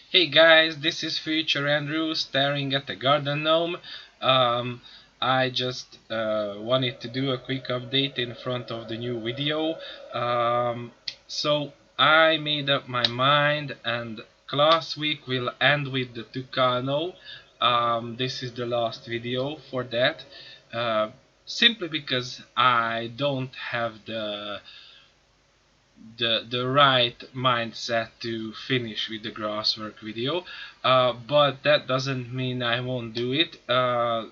Hey guys, this is Future Andrew staring at the garden gnome. Um, I just wanted to do a quick update in front of the new video. So I made up my mind, and class week will end with the Tucano. This is the last video for that. Uh, Simply because I don't have the right mindset to finish with the grasswork video, but that doesn't mean I won't do it.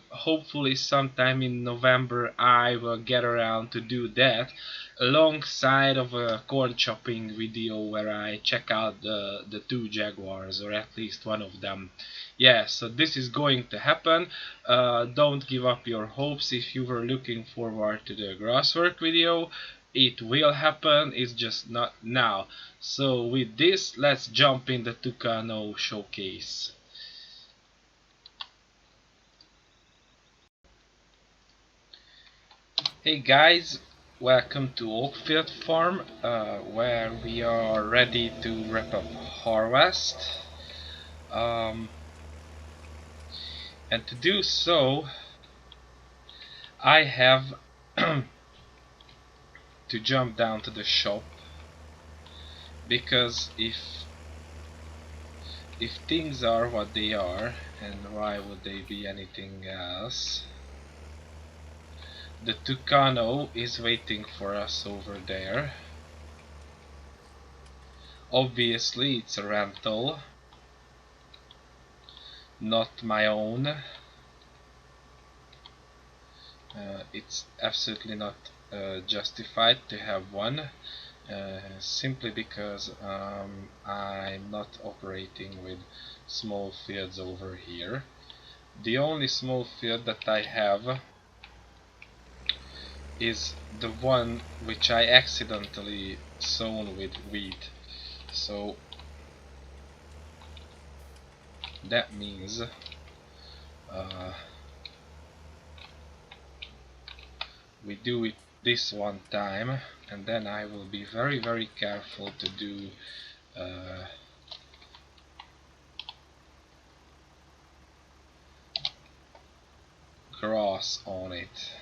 Hopefully sometime in November I will get around to do that alongside of a corn chopping video where I check out the two jaguars, or at least one of them. Yeah, so this is going to happen. Don't give up your hopes if you were looking forward to the grasswork video. It will happen, it's just not now. So with this, let's jump in the Tucano showcase. Hey guys, welcome to Oakfield Farm, where we are ready to wrap up harvest. Um, and to do so, I have to jump down to the shop, because if things are what they are, and why would they be anything else, the Tucano is waiting for us over there. Obviously it's a rental, not my own. It's absolutely not justified to have one, simply because I'm not operating with small fields over here. The only small field that I have is the one which I accidentally sown with wheat. So that means we do it this one time, and then I will be very careful to do grass on it.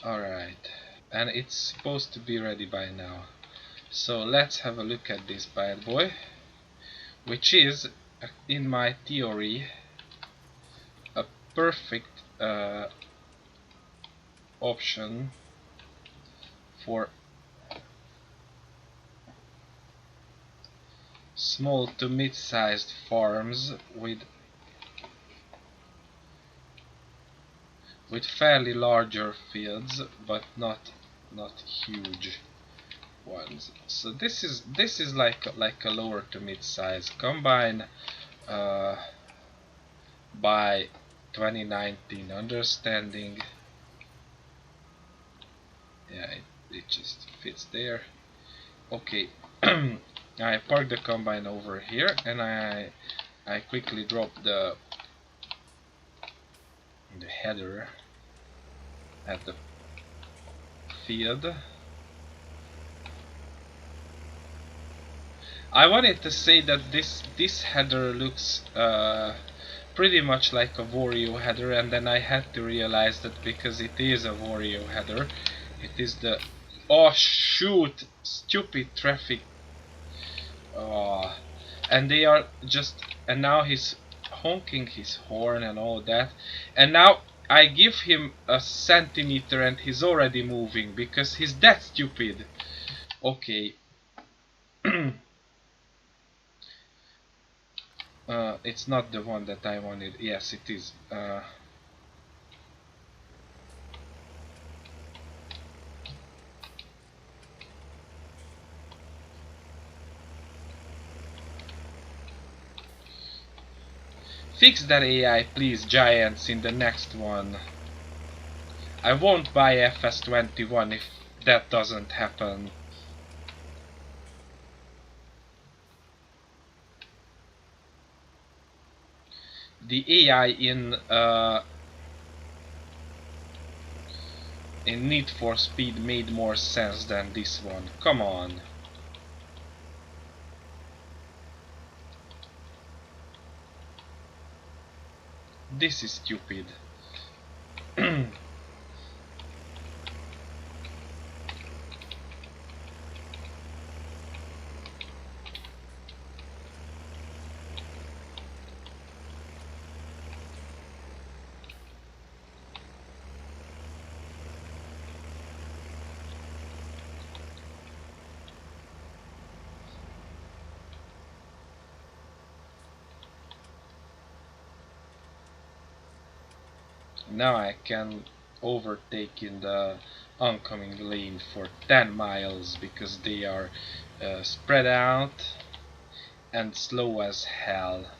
Alright, and it's supposed to be ready by now. So let's have a look at this bad boy, which is, in my theory, a perfect option for small to mid-sized farms with fairly larger fields, but not huge ones. So this is like a lower to mid-size combine by 2019 understanding. Yeah, it just fits there. Okay. I park the combine over here, and I quickly drop the header at the field. I wanted to say that this header looks pretty much like a Wario header, and then I had to realize that because it is a Wario header, it is the... Oh shoot! Stupid traffic. And they are just... And now he's honking his horn and all that, and now I give him a centimeter and he's already moving because he's that stupid. Okay. It's not the one that I wanted. Yes, it is. Fix that AI, please, giants, in the next one. I won't buy FS21 if that doesn't happen. The AI in Need for Speed made more sense than this one. Come on. This is stupid. Now I can overtake in the oncoming lane for 10 miles because they are spread out and slow as hell.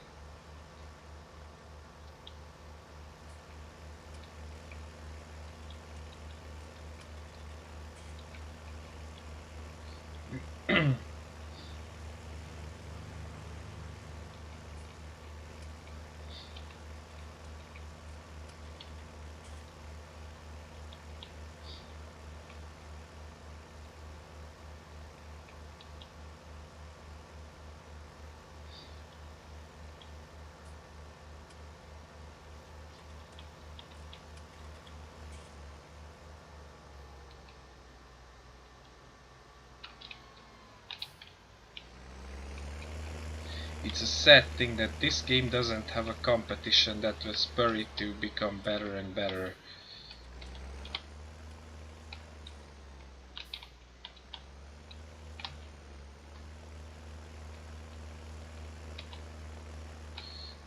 It's a sad thing that this game doesn't have a competition that will spur it to become better and better.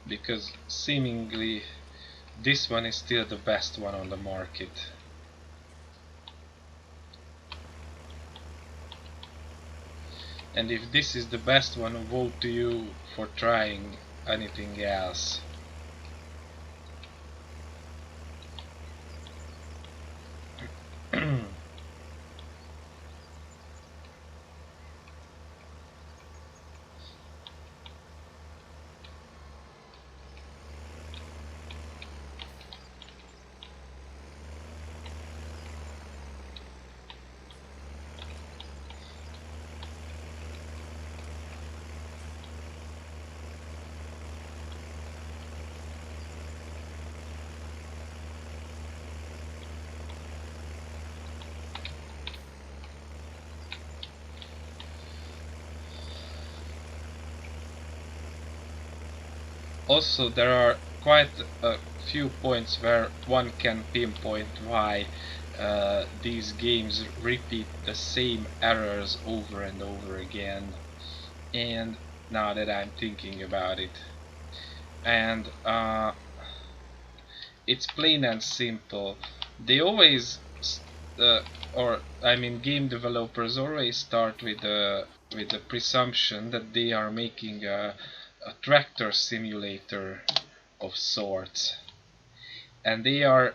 Because seemingly this one is still the best one on the market. And if this is the best one, woe to you for trying anything else. Also, there are quite a few points where one can pinpoint why these games repeat the same errors over and over again. And now that I'm thinking about it, and it's plain and simple. They always, or I mean, game developers always start with the presumption that they are making a tractor simulator of sorts, and they are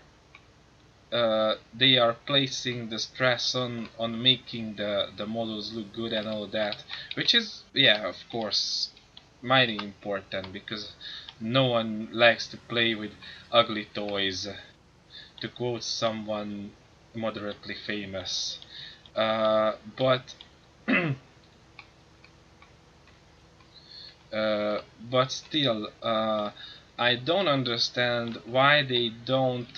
placing the stress on making the models look good and all that, which is, yeah, of course, mighty important because no one likes to play with ugly toys, to quote someone moderately famous. But but still, I don't understand why they don't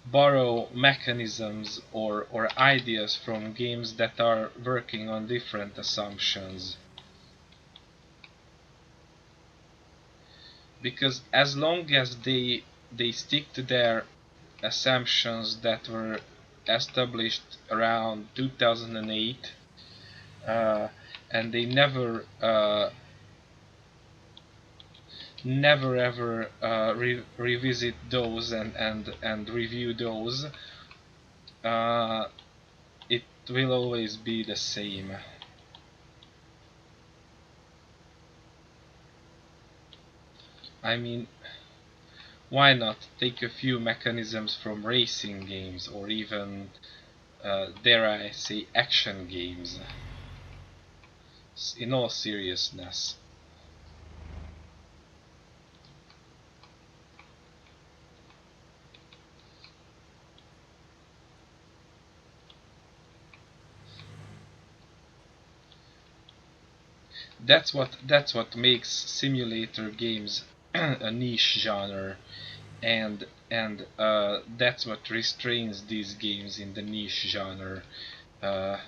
borrow mechanisms or ideas from games that are working on different assumptions. Because as long as they stick to their assumptions that were established around 2008, uh, and they never ever revisit those and review those, uh, it will always be the same. I mean, why not take a few mechanisms from racing games or even, dare I say, action games? In all seriousness. That's what makes simulator games a niche genre, and that's what restrains these games in the niche genre. Uh,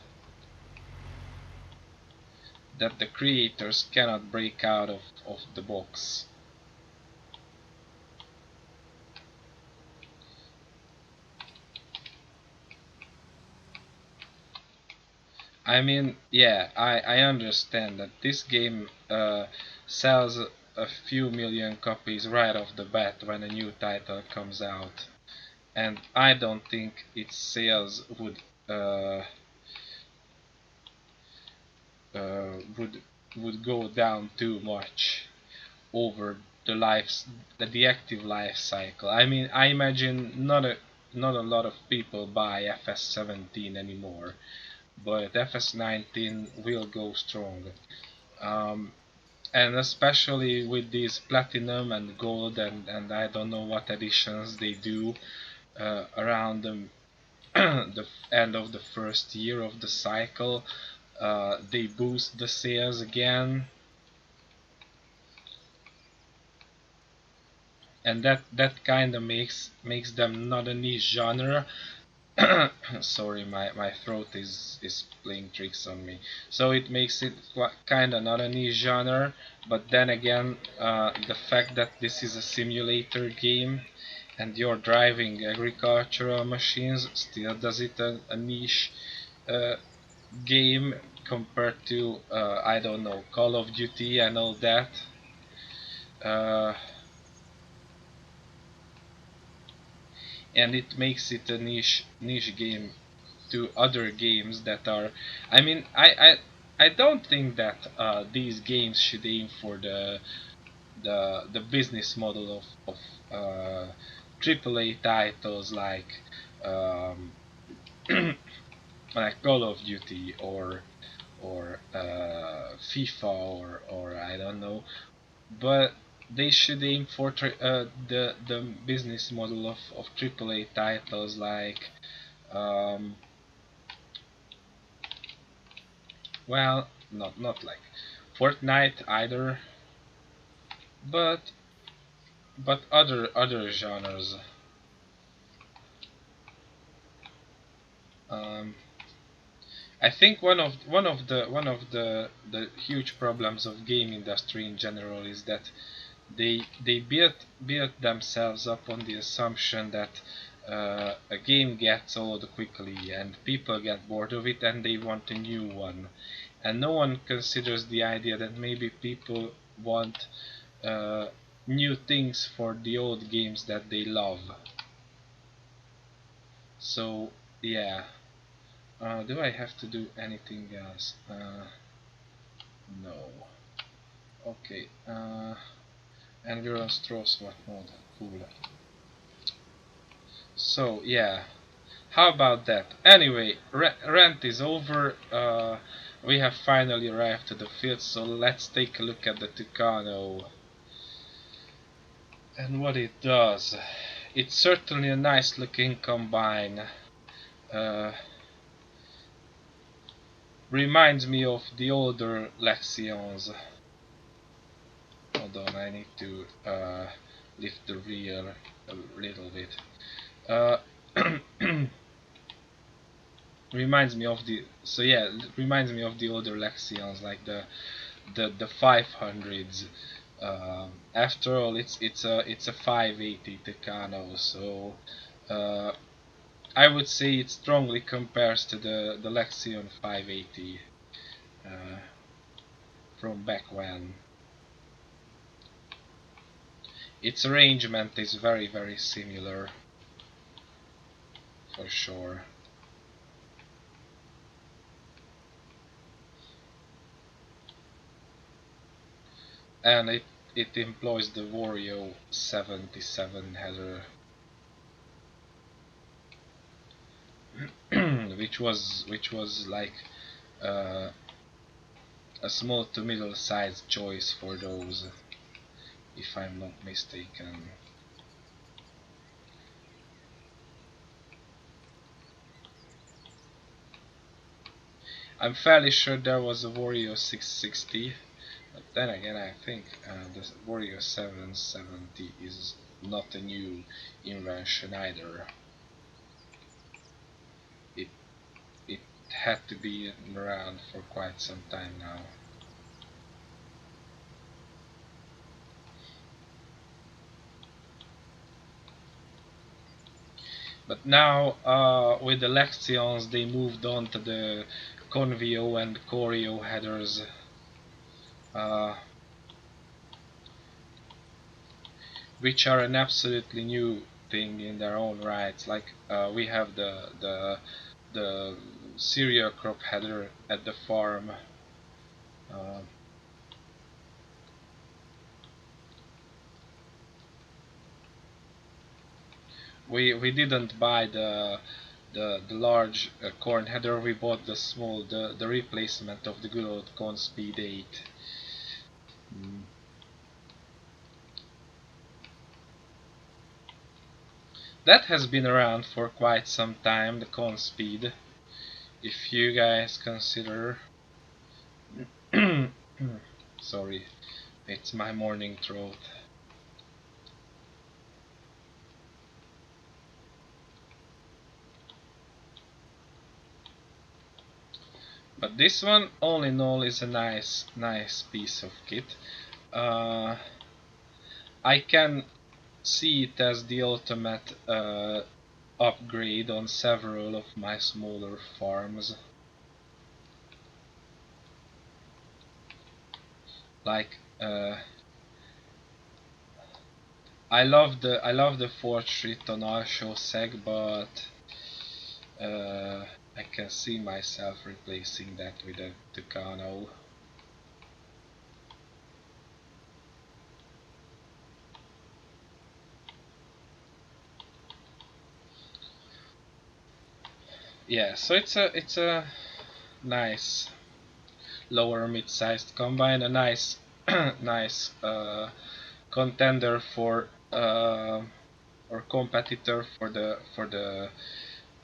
that the creators cannot break out of the box. I mean, yeah, I understand that this game sells a few million copies right off the bat when a new title comes out, and I don't think its sales uh, would go down too much over the the active life cycle. I mean, I imagine not a lot of people buy FS17 anymore, but FS19 will go strong. Um, and especially with these platinum and gold and I don't know what editions they do around the end of the first year of the cycle, they boost the sales again, and that kind of makes them not a niche genre. Sorry, my throat is playing tricks on me. So it makes it kind of not a niche genre, but then again, the fact that this is a simulator game and you're driving agricultural machines still does it a niche uh, game compared to I don't know, Call of Duty and all that. Uh, and it makes it a niche game to other games that are. I mean, I don't think that these games should aim for the business model of AAA titles um, like Call of Duty or FIFA or I don't know, but they should aim for the business model of AAA titles like um, well, not like Fortnite either, but other genres. Um, I think one of the huge problems of game industry in general is that they build themselves up on the assumption that a game gets old quickly and people get bored of it and they want a new one, and no one considers the idea that maybe people want uh, new things for the old games that they love. So yeah, do I have to do anything else? No. Okay. And we're on Strauss what mode? Cool. So yeah, how about that? Anyway, rent is over. We have finally arrived to the field, so let's take a look at the Tucano and what it does. It's certainly a nice looking combine. Uh, Reminds me of the older Lexions. Hold on, I need to lift the rear a little bit. Uh, reminds me of the reminds me of the older Lexions, like the 500s. After all, it's a 580 Tucano, so uh, I would say it strongly compares to the Lexion 580 uh, from back when. Its arrangement is very similar for sure, and it employs the Wario 77 header, which was like uh, a small to middle sized choice for those, if I'm not mistaken. I'm fairly sure there was a Wario 660, But then again, I think the Warrior 770 is not a new invention either. It it had to be around for quite some time now. But now, with the Lexions, they moved on to the Convio and Choreo headers, uh, which are an absolutely new thing in their own rights. Like we have the cereal crop header at the farm. Uh, we didn't buy the large corn header. We bought the small, the replacement of the good old corn speed 8. Mm. That has been around for quite some time, the corn speed, if you guys consider. Sorry, it's my morning throat. But this one, all in all, is a nice piece of kit. Uh, I can see it as the ultimate upgrade on several of my smaller farms. Like I love the Fortschritt on Alsó Seg, but I can see myself replacing that with a Tucano. Yeah, so it's a nice lower mid-sized combine, a nice nice contender for or competitor for the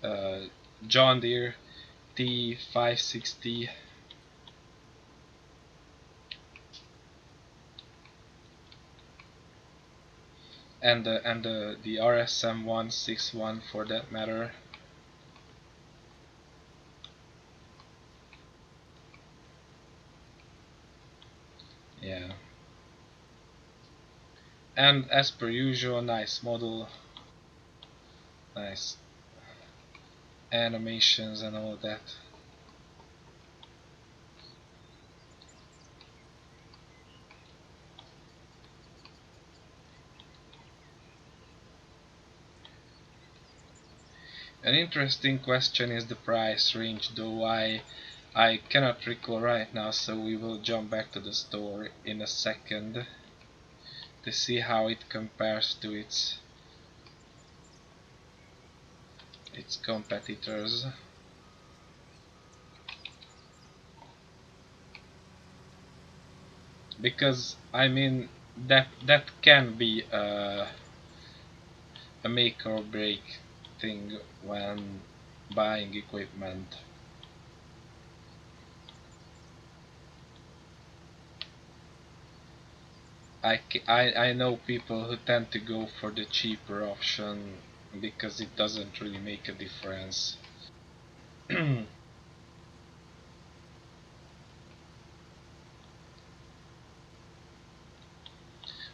uh, John Deere T560 and the RSM 161 for that matter. Yeah, and as per usual, nice model, nice animations and all that. An interesting question is the price range, though I cannot recall right now, so we will jump back to the store in a second to see how it compares to its competitors. Because I mean that can be a make or break thing when buying equipment. I know people who tend to go for the cheaper option because it doesn't really make a difference.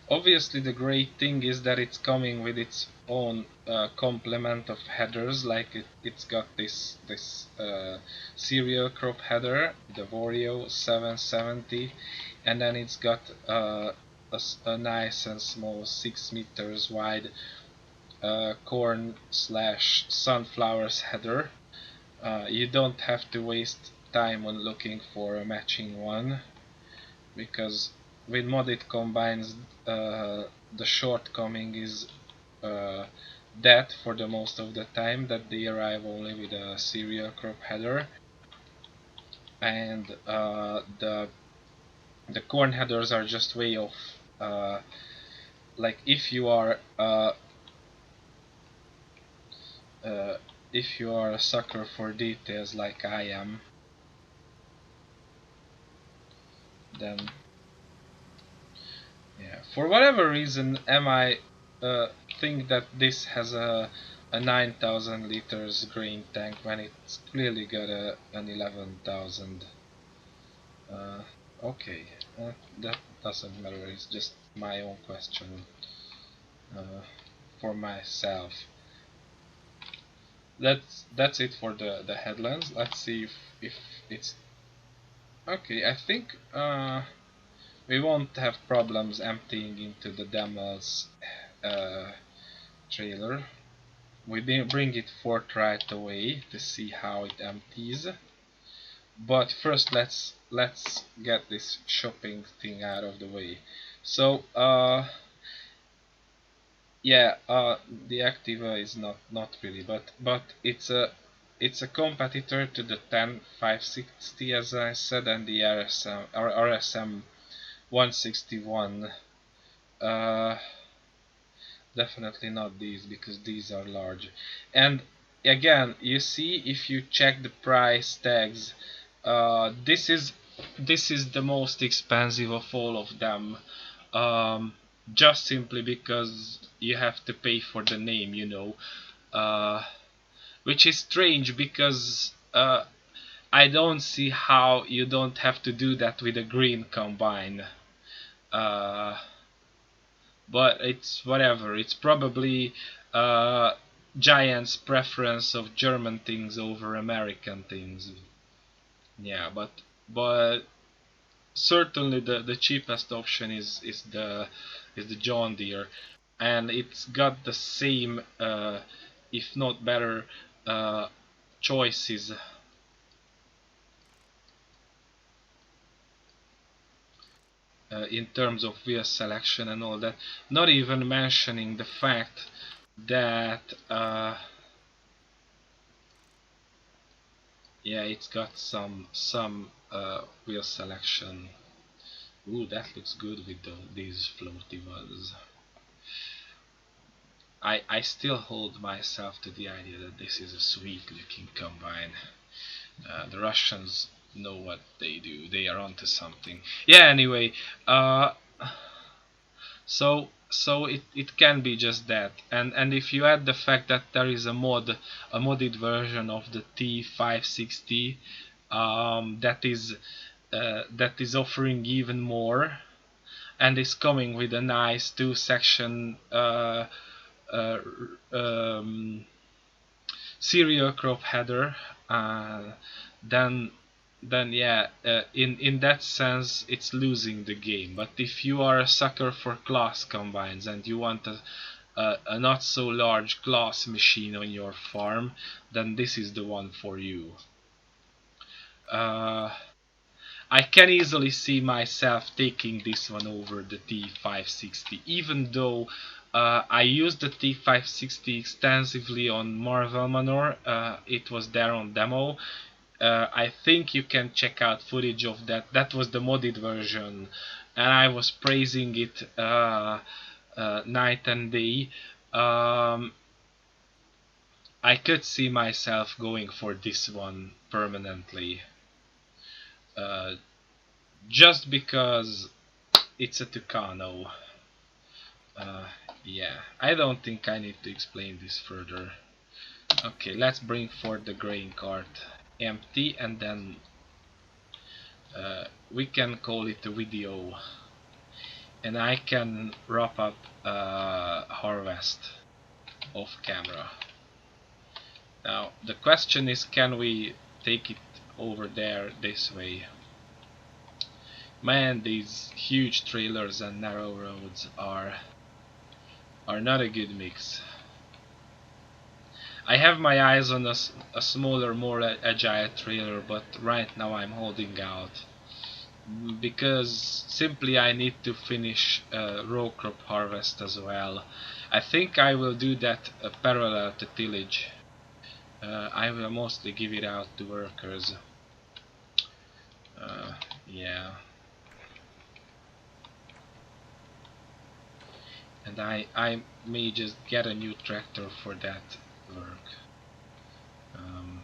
Obviously, the great thing is that it's coming with its own complement of headers. Like it's got this serial crop header, the Vario 770, and then it's got a nice and small 6 meters wide corn slash sunflowers header. You don't have to waste time on looking for a matching one because with modded combines the shortcoming is uh, that for the most of the time that they arrive only with a serial crop header, and the corn headers are just way off. Like uh, if you are a sucker for details like I am, then For whatever reason, am I think that this has a 9,000 liters grain tank when it's clearly got an 11,000. Uh, okay, that doesn't matter. It's just my own question uh, for myself. That's it for the headlands. Let's see if it's okay. I think we won't have problems emptying into the Demel's uh, trailer. We bring it forth right away to see how it empties. But first, let's get this shopping thing out of the way. So yeah, the Activa is not really, but it's a competitor to the 10560, as I said, and the RSM 161. Uh, Definitely not these, because these are large. And again, you see, if you check the price tags, this is the most expensive of all of them. Um, just simply because you have to pay for the name, which is strange because I don't see how you don't have to do that with a green combine. Uh, but it's whatever. It's probably uh, Giant's preference of German things over American things. Yeah, but certainly the cheapest option is the John Deere, and it's got the same, if not better, uh, choices in terms of wheel selection and all that. Not even mentioning the fact that yeah, it's got some wheel selection. Ooh, that looks good with these floaty ones. I still hold myself to the idea that this is a sweet looking combine. The Russians know what they do. They are onto something. Yeah. Anyway, uh, so it can be just that, and if you add the fact that there is a modded version of the T560 that is offering even more, and is coming with a nice two-section uh, um, serial crop header, uh, then yeah, in that sense it's losing the game. But if you are a sucker for Claas combines and you want a not so large Claas machine on your farm, then this is the one for you. uh, I can easily see myself taking this one over the T560, even though I used the T560 extensively on Marvel Manor. It was there on demo. I think you can check out footage of that. That was the modded version, and I was praising it night and day. Um, I could see myself going for this one permanently, uh, just because it's a Tucano. Uh, yeah, I don't think I need to explain this further. Okay, let's bring forth the grain cart empty, and then we can call it a video, and I can wrap up harvest off camera. Now the question is, can we take it over there this way? Man, these huge trailers and narrow roads are not a good mix. I have my eyes on a smaller, more agile trailer, but right now I'm holding out because simply I need to finish row crop harvest as well. I think I will do that parallel to tillage. I will mostly give it out to workers. Yeah, and I may just get a new tractor for that work. Um,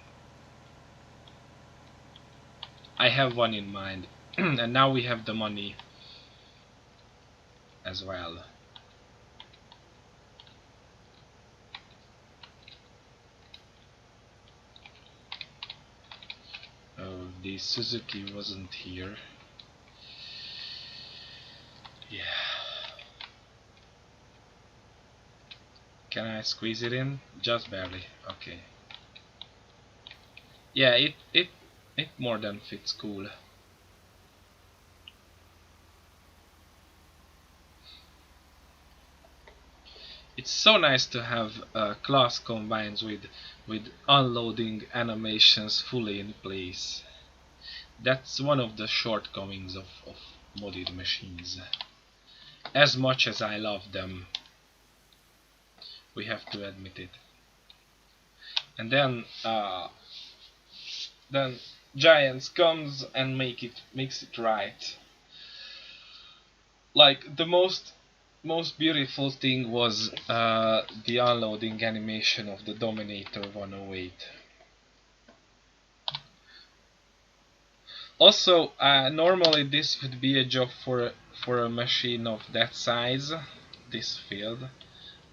I have one in mind, and now we have the money. as well. Oh, the Suzuki wasn't here. Yeah. Can I squeeze it in? Just barely. Okay. Yeah, it more than fits cool. It's so nice to have Claas combines with unloading animations fully in place. That's one of the shortcomings of modded machines. As much as I love them, we have to admit it. And then Giants comes and makes it right. Like the most beautiful thing was the unloading animation of the Dominator 108. Also, normally this would be a job for a machine of that size, this field,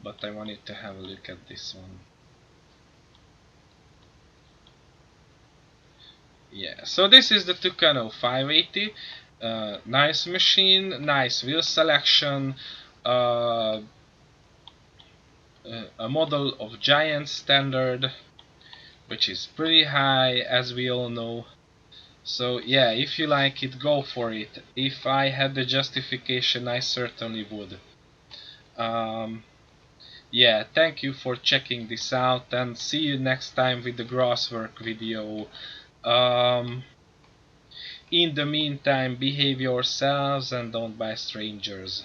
but I wanted to have a look at this one. Yeah, so this is the Tucano 580. Nice machine, nice wheel selection, uh, a model of Giant standard, which is pretty high, as we all know. So yeah, if you like it, go for it. If I had the justification, I certainly would. Um, yeah, thank you for checking this out, and see you next time with the grasswork video. Um, in the meantime, behave yourselves and don't buy strangers.